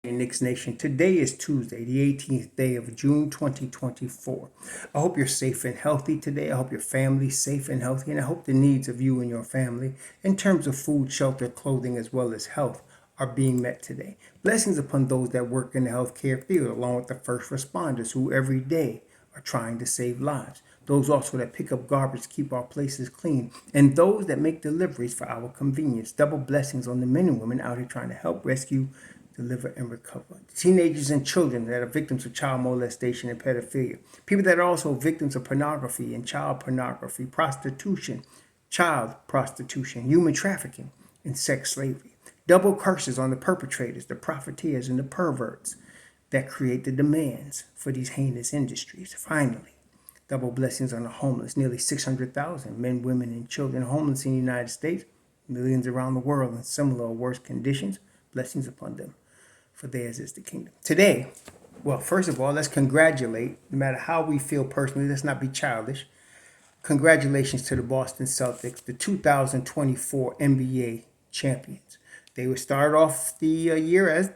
Knicks Nation. Today is Tuesday, the 18th day of June 2024. I hope you're safe and healthy today. I hope your family's safe and healthy, and I hope the needs of you and your family in terms of food, shelter, clothing, as well as health are being met today. Blessings upon those that work in the healthcare field, along with the first responders who every day are trying to save lives. Those also that pick up garbage, keep our places clean, and those that make deliveries for our convenience. Double blessings on the men and women out here trying to help rescue, deliver, and recover. Teenagers and children that are victims of child molestation and pedophilia. People that are also victims of pornography and child pornography, prostitution, child prostitution, human trafficking, and sex slavery. Double curses on the perpetrators, the profiteers, and the perverts that create the demands for these heinous industries. Finally, double blessings on the homeless. Nearly 600,000 men, women, and children homeless in the United States, millions around the world in similar or worse conditions. Blessings upon them, for theirs is the kingdom. Today, well, first of all, let's congratulate, no matter how we feel personally, let's not be childish. Congratulations to the Boston Celtics, the 2024 NBA champions. They were started off the year as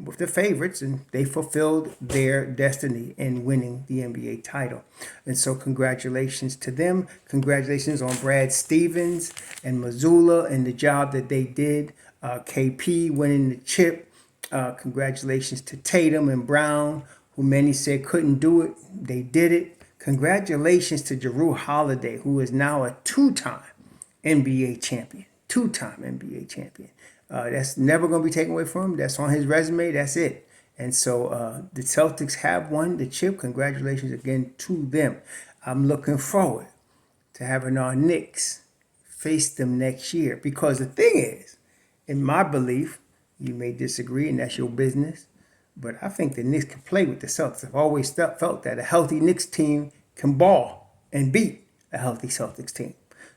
with the favorites, and they fulfilled their destiny in winning the NBA title. And so congratulations to them. Congratulations on Brad Stevens and Missoula and the job that they did. KP winning the chip. Congratulations to Tatum and Brown, who many said couldn't do it. They did it. Congratulations to Jrue Holiday, who is now a two-time NBA champion. Two-time NBA champion. That's never going to be taken away from him. That's on his resume. That's it. And so the Celtics have won the chip. Congratulations again to them. I'm looking forward to having our Knicks face them next year. Because the thing is, in my belief, you may disagree, and that's your business, but I think the Knicks can play with the Celtics. I've always felt that a healthy Knicks team can ball and beat a healthy Celtics team.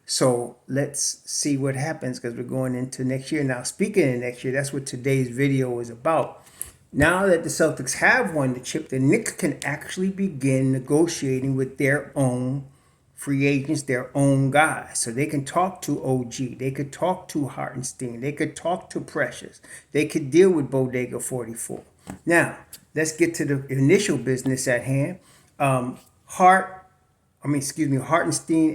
So let's see what happens, because we're going into next year. Now, speaking of next year, that's what today's video is about. Now that the Celtics have won the chip, the Knicks can actually begin negotiating with their own free agents, their own guys. So they can talk to OG. They could talk to Hartenstein. They could talk to Precious. They could deal with Bodega 44. Now, let's get to the initial business at hand. Hartenstein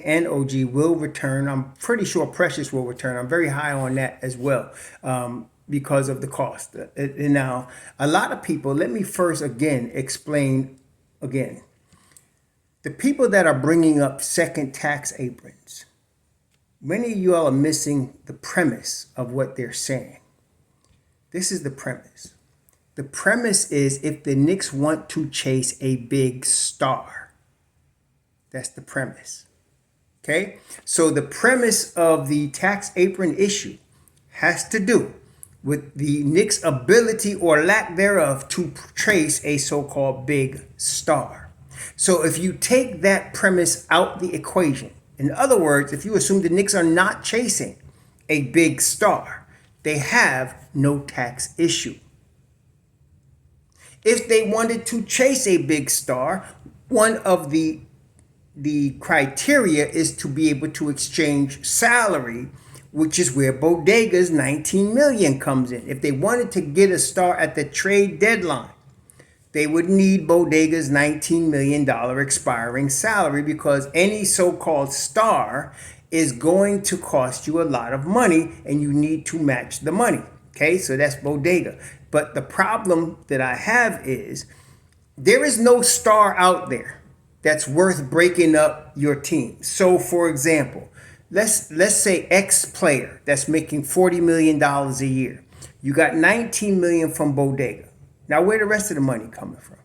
and OG will return. I'm pretty sure Precious will return. I'm very high on that as well, because of the cost. And now, a lot of people, let me first explain again. The people that are bringing up second tax aprons, many of you all are missing the premise of what they're saying. This is the premise. The premise is if the Knicks want to chase a big star. That's the premise. Okay? So the premise of the tax apron issue has to do with the Knicks' ability or lack thereof to trace a so-called big star. So if you take that premise out the equation, in other words, if you assume the Knicks are not chasing a big star, they have no tax issue. If they wanted to chase a big star, one of the criteria is to be able to exchange salary, which is where Bodega's $19 million comes in. If they wanted to get a star at the trade deadline, they would need Bodega's $19 million expiring salary, because any so-called star is going to cost you a lot of money, and you need to match the money. Okay, so that's Bodega. But the problem that I have is there is no star out there that's worth breaking up your team. So, for example, let's say X player that's making $40 million a year. You got $19 million from Bodega. Now, where the rest of the money coming from?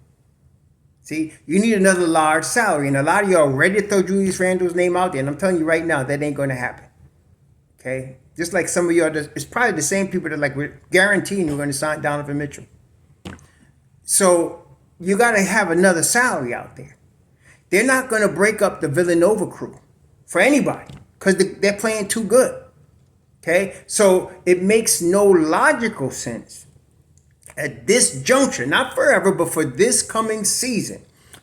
See, you need another large salary, and a lot of y'all are ready to throw Julius Randle's name out there, and I'm telling you right now, that ain't going to happen. Okay? Just like some of y'all, it's probably the same people that we're guaranteeing we're going to sign Donovan Mitchell. So you got to have another salary out there. They're not going to break up the Villanova crew for anybody, because they're playing too good. Okay? So it makes no logical sense at this juncture, not forever, but for this coming season,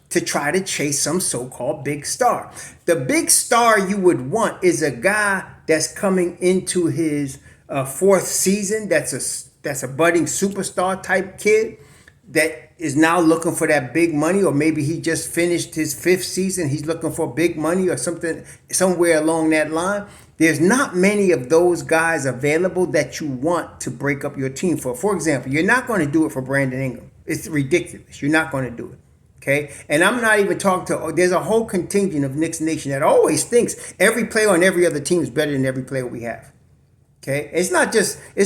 to try to chase some so-called big star. The big star you would want is a guy that's coming into his fourth season, that's that's a budding superstar type kid that is now looking for that big money, or maybe he just finished his 5th season, he's looking for big money or something somewhere along that line. There's not many of those guys available that you want to break up your team for. For example, you're not going to do it for Brandon Ingram. It's ridiculous. You're not going to do it. Okay? And I'm not even talking to, there's a whole contingent of Knicks Nation that always thinks every player on every other team is better than every player we have. Okay? It's not just in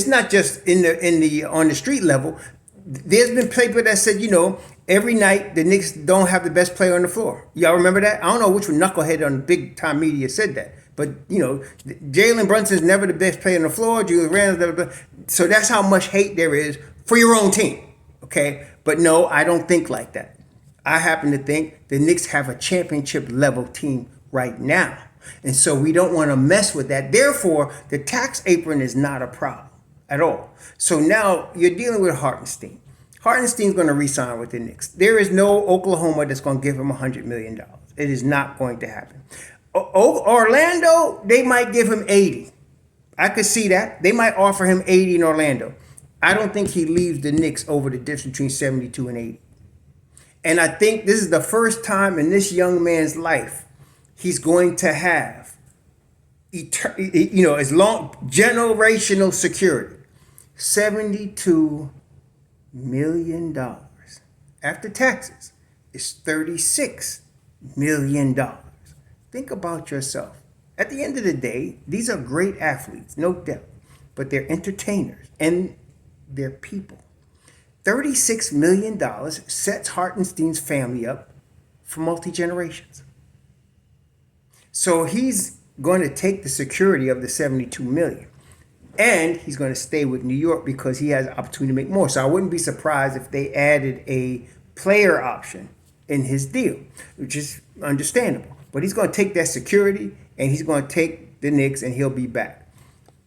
the on the street level. There's been people that said, every night the Knicks don't have the best player on the floor. Y'all remember that? I don't know which knucklehead on the big time media said that. But, Jalen Brunson's never the best player on the floor. Julius Randle's never. So that's how much hate there is for your own team. Okay? But no, I don't think like that. I happen to think the Knicks have a championship level team right now. And so we don't want to mess with that. Therefore, the tax apron is not a problem at all. So now you're dealing with Hartenstein. Hartenstein's going to re-sign with the Knicks. There is no Oklahoma that's going to give him $100 million. It is not going to happen. Orlando, they might give him 80. I could see that. They might offer him 80 in Orlando. I don't think he leaves the Knicks over the difference between 72 and 80. And I think this is the first time in this young man's life he's going to have, as long generational security. $72 million after taxes is $36 million. Think about yourself. At the end of the day, these are great athletes, no doubt, but they're entertainers and they're people. $36 million sets Hartenstein's family up for multi-generations. So he's going to take the security of the $72 million. And he's going to stay with New York because he has the opportunity to make more. So I wouldn't be surprised if they added a player option in his deal, which is understandable. But he's going to take that security and he's going to take the Knicks and he'll be back.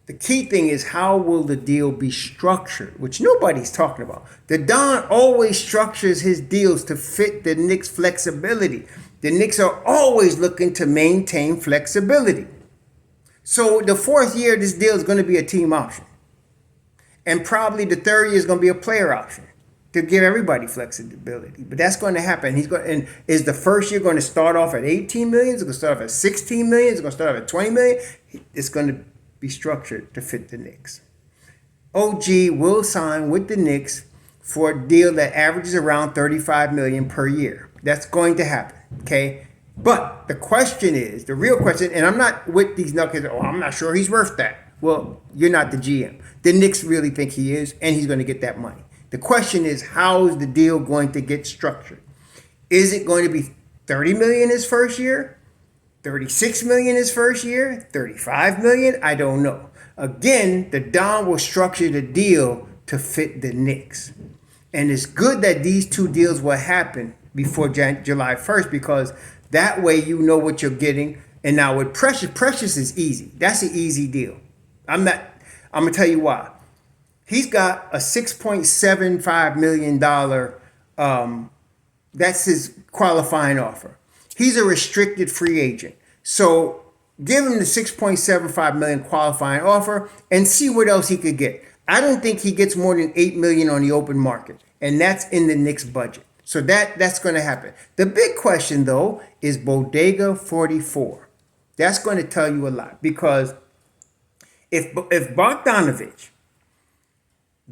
The key thing is, how will the deal be structured, which nobody's talking about. The Don always structures his deals to fit the Knicks' flexibility. The Knicks are always looking to maintain flexibility. So the 4th year, this deal is going to be a team option. And probably the 3rd year is going to be a player option to give everybody flexibility. But that's going to happen. And is the 1st year going to start off at 18 million? Is it going to start off at 16 million? Is it going to start off at 20 million? It's going to be structured to fit the Knicks. OG will sign with the Knicks for a deal that averages around $35 million per year. That's going to happen. Okay? But the real question, and I'm not with these knuckles, I'm not sure he's worth that. Well, you're not the GM. The Knicks really think he is, and he's going to get that money. The question is, how is the deal going to get structured? Is it going to be $30 million his first year? $36 million his first year? $35 million? I don't know. Again, the Don will structure the deal to fit the Knicks. And it's good that these two deals will happen before July 1st, because that way you know what you're getting. And now with Precious is easy. That's an easy deal. I'm going to tell you why. He's got a $6.75 million, that's his qualifying offer. He's a restricted free agent. So give him the $6.75 million qualifying offer and see what else he could get. I don't think he gets more than $8 million on the open market, and that's in the Knicks budget. So that's going to happen. The big question, though, is Bodega 44. That's going to tell you a lot, because if Bogdanovich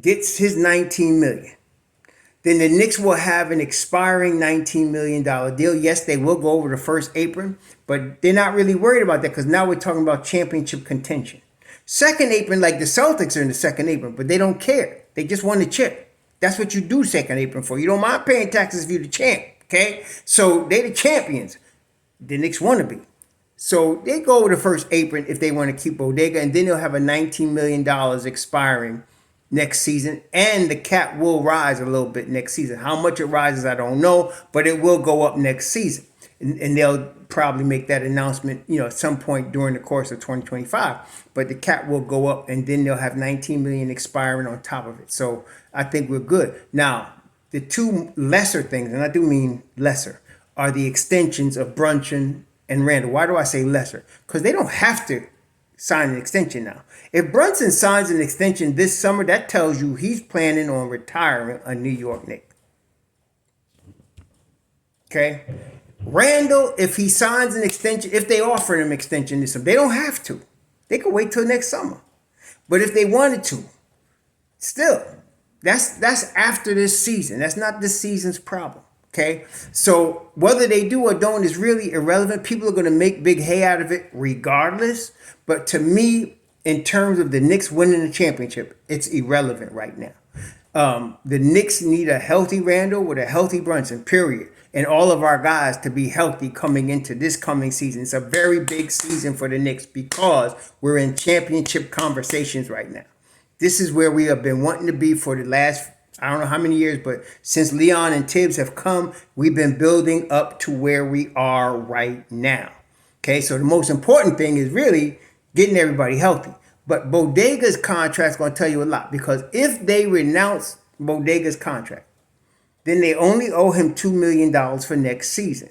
gets his $19 million, then the Knicks will have an expiring $19 million deal. Yes, they will go over the first apron, but they're not really worried about that, because now we're talking about championship contention. Second apron, like the Celtics are in the second apron, but they don't care. They just want the chip. That's what you do second apron for. You don't mind paying taxes if you're the champ, okay? So they're the champions. The Knicks want to be. So they go over the first apron if they want to keep Bodega, and then they'll have a $19 million expiring next season, and the cap will rise a little bit next season. How much it rises, I don't know, but it will go up next season. And they'll probably make that announcement, at some point during the course of 2025. But the cap will go up, and then they'll have $19 million expiring on top of it. So I think we're good. Now, the two lesser things, and I do mean lesser, are the extensions of Brunson and Randle. Why do I say lesser? Because they don't have to sign an extension now. If Brunson signs an extension this summer, that tells you he's planning on retiring a New York Knick. Okay? Randall, if he signs an extension, if they offer him extension this summer, they don't have to. They can wait till next summer. But if they wanted to, still, that's after this season. That's not this season's problem. Okay? So whether they do or don't is really irrelevant. People are going to make big hay out of it regardless. But to me, in terms of the Knicks winning the championship, it's irrelevant right now. The Knicks need a healthy Randall with a healthy Brunson, period. And all of our guys to be healthy coming into this coming season. It's a very big season for the Knicks because we're in championship conversations right now. This is where we have been wanting to be for the last, I don't know how many years, but since Leon and Tibbs have come, we've been building up to where we are right now. Okay, so the most important thing is really getting everybody healthy. But Bodega's contract is going to tell you a lot, because if they renounce Bodega's contract, then they only owe him $2 million for next season.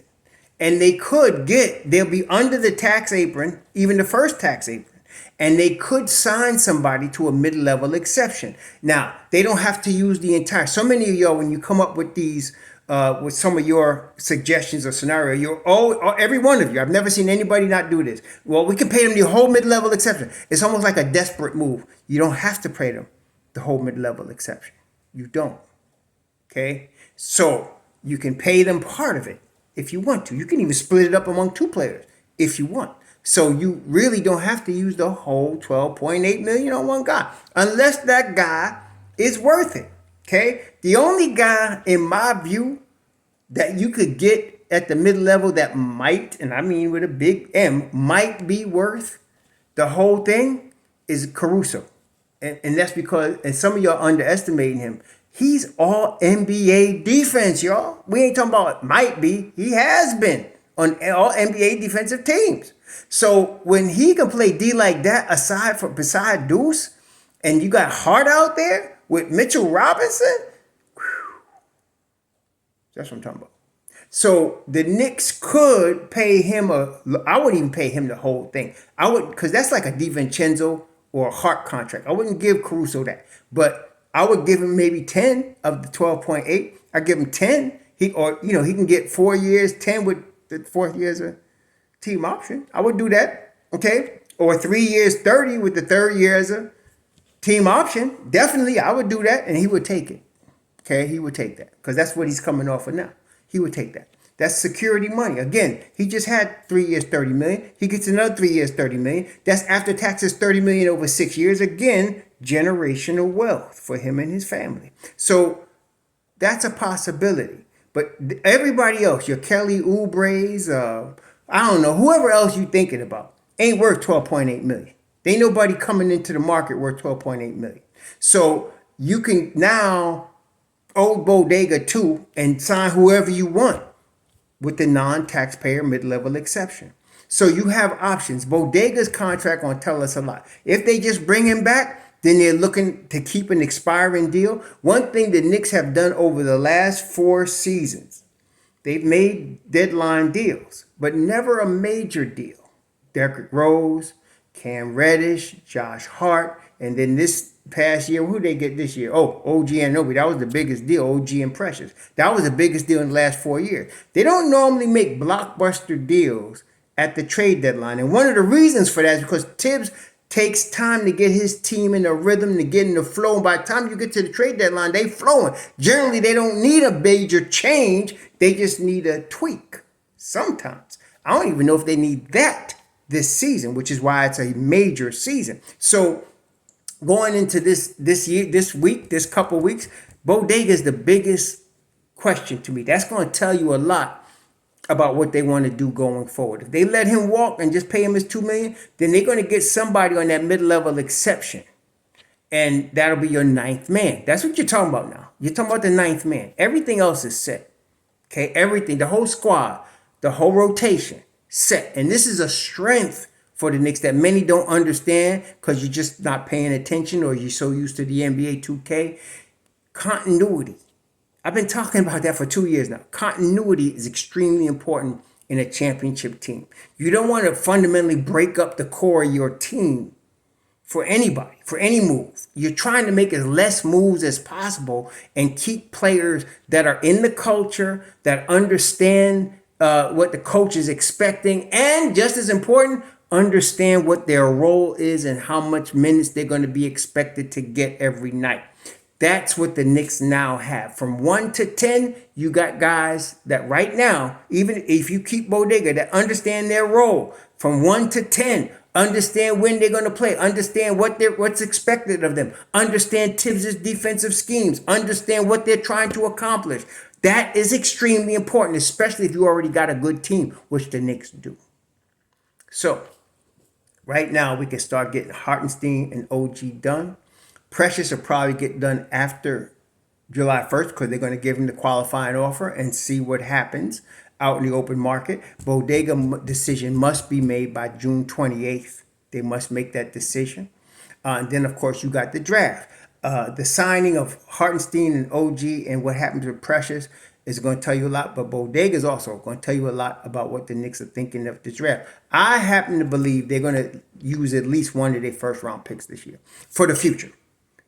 And they'll be under the tax apron, even the first tax apron. And they could sign somebody to a mid-level exception. Now, they don't have to use the entire. So many of y'all, when you come up with these, with some of your suggestions or scenario, every one of you, I've never seen anybody not do this. Well, we can pay them the whole mid-level exception. It's almost like a desperate move. You don't have to pay them the whole mid-level exception. You don't. Okay? So you can pay them part of it if you want to. You can even split it up among two players if you want. So you really don't have to use the whole $12.8 million on one guy unless that guy is worth it. Okay? The only guy, in my view, that you could get at the mid-level that might, and I mean with a big M, might be worth the whole thing is Caruso. And that's because, and some of y'all underestimating him, he's all NBA defense, y'all. We ain't talking about might be. He has been on all NBA defensive teams. So when he can play D like that, beside Deuce, and you got Hart out there with Mitchell Robinson, that's what I'm talking about. So the Knicks could pay him I wouldn't even pay him the whole thing. I would, because that's like a DiVincenzo or a Hart contract. I wouldn't give Caruso that, but I would give him maybe 10 of the 12.8. I give him 10. He can get 4 years, 10 with the fourth year as a team option. I would do that. Okay. Or 3 years, 30 with the third year as a team option. Definitely I would do that, and he would take it. Okay. He would take that because that's what he's coming off of now. He would take that. That's security money. Again, he just had 3 years, 30 million. He gets another 3 years, 30 million. That's after taxes, 30 million over 6 years. Again, generational wealth for him and his family. So that's a possibility. But everybody else, your Kelly Oubre's, I don't know, whoever else you thinking about, ain't worth 12.8 million. There ain't nobody coming into the market worth 12.8 million. So you can now owe Bodega too and sign whoever you want with the non-taxpayer mid-level exception. So you have options. Bodega's contract gonna tell us a lot. If they just bring him back, then they're looking to keep an expiring deal. One thing the Knicks have done over the last 4 seasons, they've made deadline deals, but never a major deal. Derrick Rose, Cam Reddish, Josh Hart, and then this past year, who they get this year? Oh, OG and Anunoby. That was the biggest deal, OG and Precious. That was the biggest deal in the last 4 years. They don't normally make blockbuster deals at the trade deadline. And one of the reasons for that is because Tibbs takes time to get his team in a rhythm, to get in the flow. And by the time you get to the trade deadline, they flowing. Generally, they don't need a major change. They just need a tweak. Couple I don't even know if they need that this season, which is why it's a major season. So going into this couple weeks, Bodega is the biggest question to me. That's going to tell you a lot about what they want to do going forward. If they let him walk and just pay him his $2 million, then they're going to get somebody on that mid-level exception. And that'll be your 9th man. That's what you're talking about now. You're talking about the 9th man. Everything else is set. Okay, everything, the whole squad, the whole rotation, set. And this is a strength for the Knicks that many don't understand because you're just not paying attention or you're so used to the NBA 2K. Continuity. I've been talking about that for 2 years now. Continuity is extremely important in a championship team. You don't want to fundamentally break up the core of your team for anybody, for any move. You're trying to make as less moves as possible and keep players that are in the culture, that understand what the coach is expecting, and just as important, understand what their role is and how much minutes they're going to be expected to get every night. That's what the Knicks now have. From 1 to 10, you got guys that right now, even if you keep Bodega, that understand their role. From 1 to 10, understand when they're going to play, understand what's expected of them, understand Tibbs' defensive schemes, understand what they're trying to accomplish. That is extremely important, especially if you already got a good team, which the Knicks do. So, right now, we can start getting Hartenstein and OG done. Precious will probably get done after July 1st because they're going to give him the qualifying offer and see what happens out in the open market. Bodega decision must be made by June 28th. They must make that decision. And then, of course, you got the draft. The signing of Hartenstein and OG and what happens with Precious is going to tell you a lot, but Bodega is also going to tell you a lot about what the Knicks are thinking of the draft. I happen to believe they're going to use at least one of their first round picks this year for the future.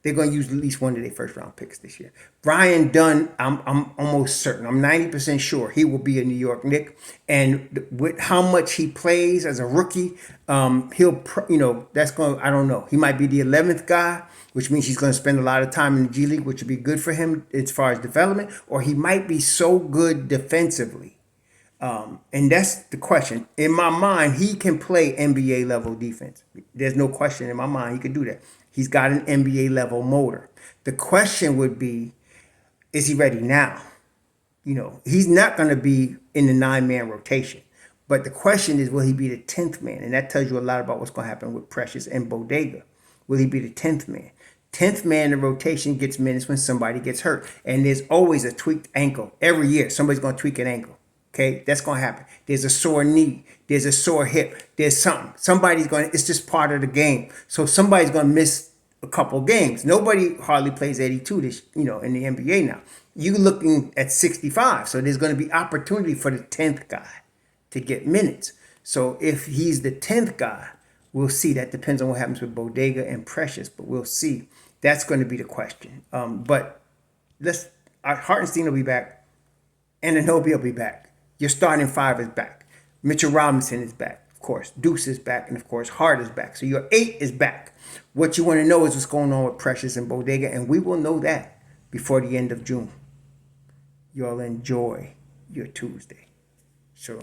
They're going to use at least one of their first round picks this year. Brian Dunn, I'm almost certain. I'm 90% sure he will be a New York Knick. And with how much he plays as a rookie, that's going, I don't know. He might be the 11th guy, which means he's going to spend a lot of time in the G League, which would be good for him as far as development. Or he might be so good defensively. And that's the question. In my mind, he can play NBA level defense. There's no question in my mind he could do that. He's got an NBA level motor. The question would be, is he ready now? He's not going to be in the 9-man rotation. But the question is, will he be the 10th man? And that tells you a lot about what's going to happen with Precious and Bodega. Will he be the 10th man? 10th man in the rotation gets minutes when somebody gets hurt. And there's always a tweaked ankle. Every year, somebody's going to tweak an ankle. Okay, that's going to happen. There's a sore knee. There's a sore hip. There's something. It's just part of the game. So somebody's going to miss a couple games. Nobody hardly plays 82 in the NBA now. You're looking at 65. So there's going to be opportunity for the 10th guy to get minutes. So if he's the 10th guy, we'll see. That depends on what happens with Bodega and Precious, but we'll see. That's going to be the question. But Hartenstein will be back. Anunoby will be back. Your starting five is back. Mitchell Robinson is back, of course. Deuce is back, and of course, Hart is back. So your 8 is back. What you want to know is what's going on with Precious and Bodega, and we will know that before the end of June. Y'all enjoy your Tuesday. Sure.